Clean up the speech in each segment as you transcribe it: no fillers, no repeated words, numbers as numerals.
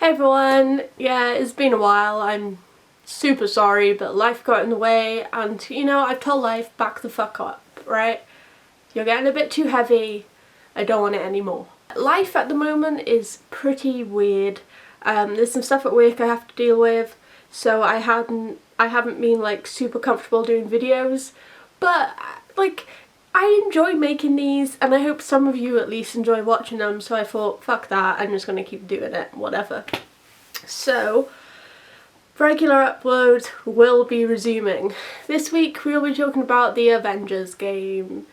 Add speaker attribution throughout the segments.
Speaker 1: Hi everyone, yeah, it's been a while, I'm super sorry, but life got in the way and you know, I've told life, back the fuck up, right? You're getting a bit too heavy, I don't want it anymore. Life at the moment is pretty weird. There's some stuff at work I have to deal with, so I haven't been like super comfortable doing videos, but like I enjoy making these and I hope some of you at least enjoy watching them, so I thought fuck that, I'm just gonna keep doing it, whatever. So regular uploads will be resuming. This week we will be talking about the Avengers game.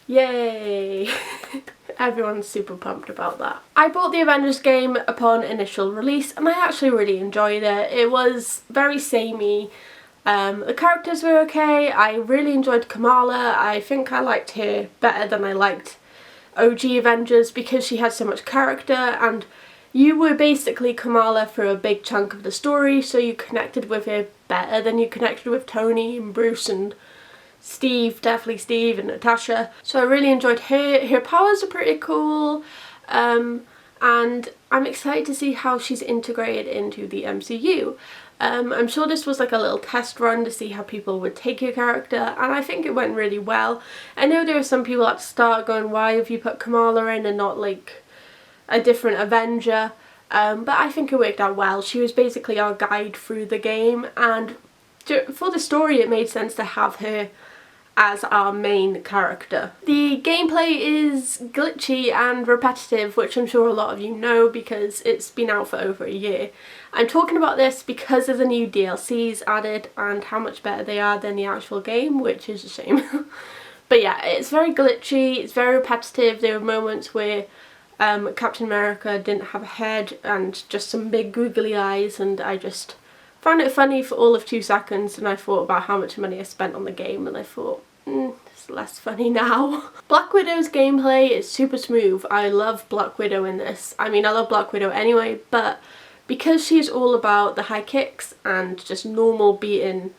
Speaker 1: Yay! Everyone's super pumped about that. I bought the Avengers game upon initial release and I actually really enjoyed it. It was very samey. The characters were okay. I really enjoyed Kamala. I think I liked her better than I liked OG Avengers because she had so much character, and you were basically Kamala for a big chunk of the story, so you connected with her better than you connected with Tony and Bruce and Steve, definitely Steve, and Natasha. So I really enjoyed her. Her powers are pretty cool, and I'm excited to see how she's integrated into the MCU. I'm sure this was like a little test run to see how people would take your character, and I think it went really well. I know there were some people at the start going, why have you put Kamala in and not like a different Avenger? But I think it worked out well. She was basically our guide through the game, and for the story it made sense to have her as our main character. The gameplay is glitchy and repetitive, which I'm sure a lot of you know because it's been out for over a year. I'm talking about this because of the new DLCs added and how much better they are than the actual game, which is a shame. But yeah, it's very glitchy, it's very repetitive. There were moments where Captain America didn't have a head and just some big googly eyes, and I just found it funny for all of 2 seconds, and I thought about how much money I spent on the game and I thought, it's less funny now. Black Widow's gameplay is super smooth. I love Black Widow in this. I mean, I love Black Widow anyway, but because she's all about the high kicks and just normal beating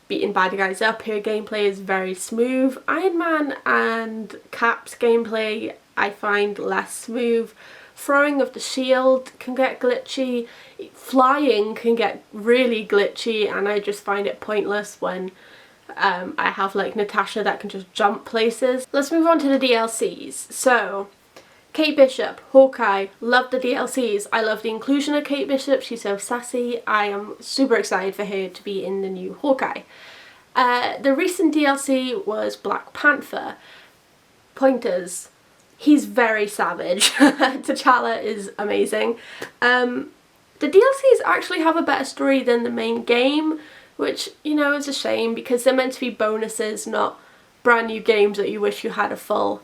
Speaker 1: bad guys up, her gameplay is very smooth. Iron Man and Cap's gameplay I find less smooth. Throwing of the shield can get glitchy, flying can get really glitchy, and I just find it pointless when I have like Natasha that can just jump places. Let's move on to the DLCs. So, Kate Bishop, Hawkeye, love the DLCs. I love the inclusion of Kate Bishop, she's so sassy. I am super excited for her to be in the new Hawkeye. The recent DLC was Black Panther. Pointers. He's very savage. T'Challa is amazing. The DLCs actually have a better story than the main game, which, you know, is a shame because they're meant to be bonuses, not brand new games that you wish you had a full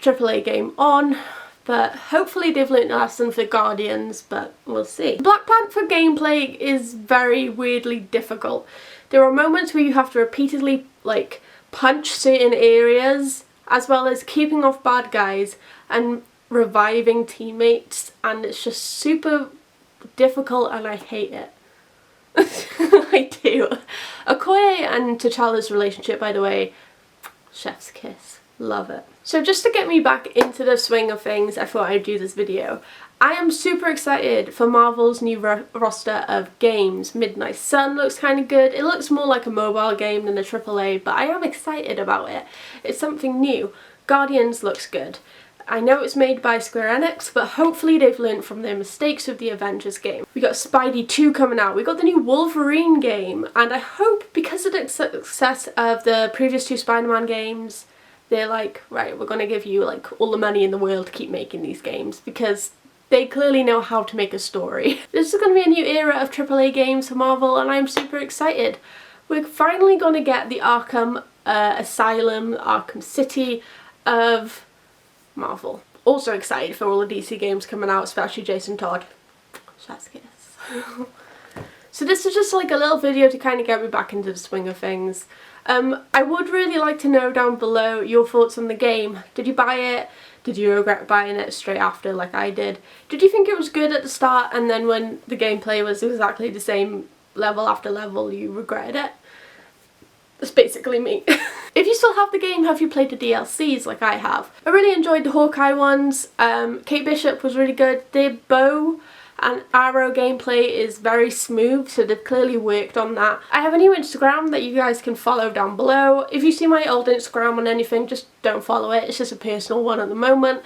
Speaker 1: AAA game on. But hopefully they've learned a lesson for Guardians, but we'll see. Black Panther gameplay is very weirdly difficult. There are moments where you have to repeatedly like punch certain areas, as well as keeping off bad guys and reviving teammates, and it's just super difficult and I hate it. I do. Okoye and T'Challa's relationship, by the way, chef's kiss. Love it. So just to get me back into the swing of things, I thought I'd do this video. I am super excited for Marvel's new roster of games. Midnight Sun looks kind of good. It looks more like a mobile game than a AAA, but I am excited about it. It's something new. Guardians looks good. I know it's made by Square Enix, but hopefully they've learned from their mistakes with the Avengers game. We got Spidey 2 coming out. We got the new Wolverine game, and I hope because of the success of the previous 2 Spider-Man games, they're like, right, we're gonna give you like all the money in the world to keep making these games, because they clearly know how to make a story. This is going to be a new era of AAA games for Marvel and I'm super excited. We're finally going to get the Arkham Asylum, Arkham City of Marvel. Also excited for all the DC games coming out, especially Jason Todd. Chef's kiss. So this is just like a little video to kind of get me back into the swing of things. I would really like to know down below your thoughts on the game. Did you buy it? Did you regret buying it straight after like I did? Did you think it was good at the start and then when the gameplay was exactly the same level after level you regretted it? That's basically me. If you still have the game, have you played the DLCs like I have? I really enjoyed the Hawkeye ones. Kate Bishop was really good. Their bow and arrow gameplay is very smooth, so they've clearly worked on that. I have a new Instagram that you guys can follow down below. If you see my old Instagram on anything, just don't follow it. It's just a personal one at the moment.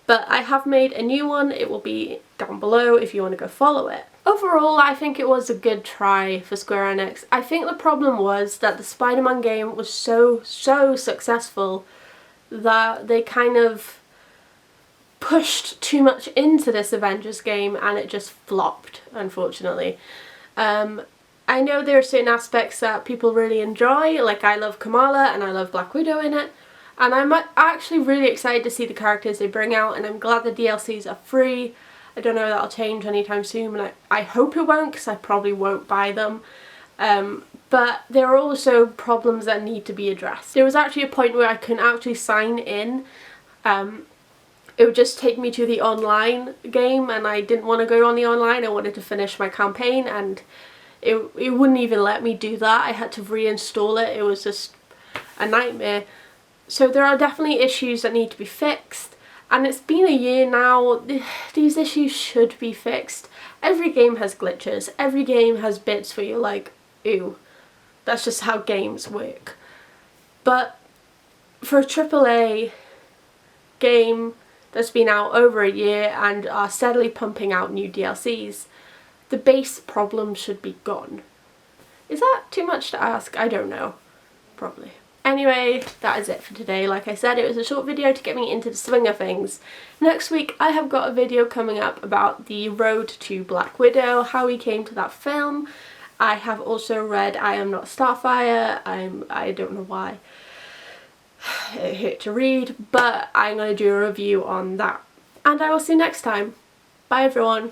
Speaker 1: But I have made a new one. It will be down below if you want to go follow it. Overall, I think it was a good try for Square Enix. I think the problem was that the Spider-Man game was so successful that they kind of pushed too much into this Avengers game and it just flopped, unfortunately. I know there are certain aspects that people really enjoy, like I love Kamala and I love Black Widow in it, and I'm actually really excited to see the characters they bring out, and I'm glad the DLCs are free. I don't know if that'll change anytime soon, and I hope it won't, because I probably won't buy them. But there are also problems that need to be addressed. There was actually a point where I couldn't actually sign in. It would just take me to the online game, and I didn't want to go on the online. I wanted to finish my campaign, and it wouldn't even let me do that. I had to reinstall it. It was just a nightmare. So there are definitely issues that need to be fixed, and it's been a year now. These issues should be fixed. Every game has glitches. Every game has bits where you're like, ew, that's just how games work. But for a AAA game that's been out over a year and are steadily pumping out new DLCs, the base problem should be gone. Is that too much to ask? I don't know. Probably. Anyway, that is it for today. Like I said, it was a short video to get me into the swing of things. Next week I have got a video coming up about the road to Black Widow, how we came to that film. I have also read I Am Not Starfire. I don't know why it hurt to read, but I'm going to do a review on that. And I will see you next time. Bye everyone.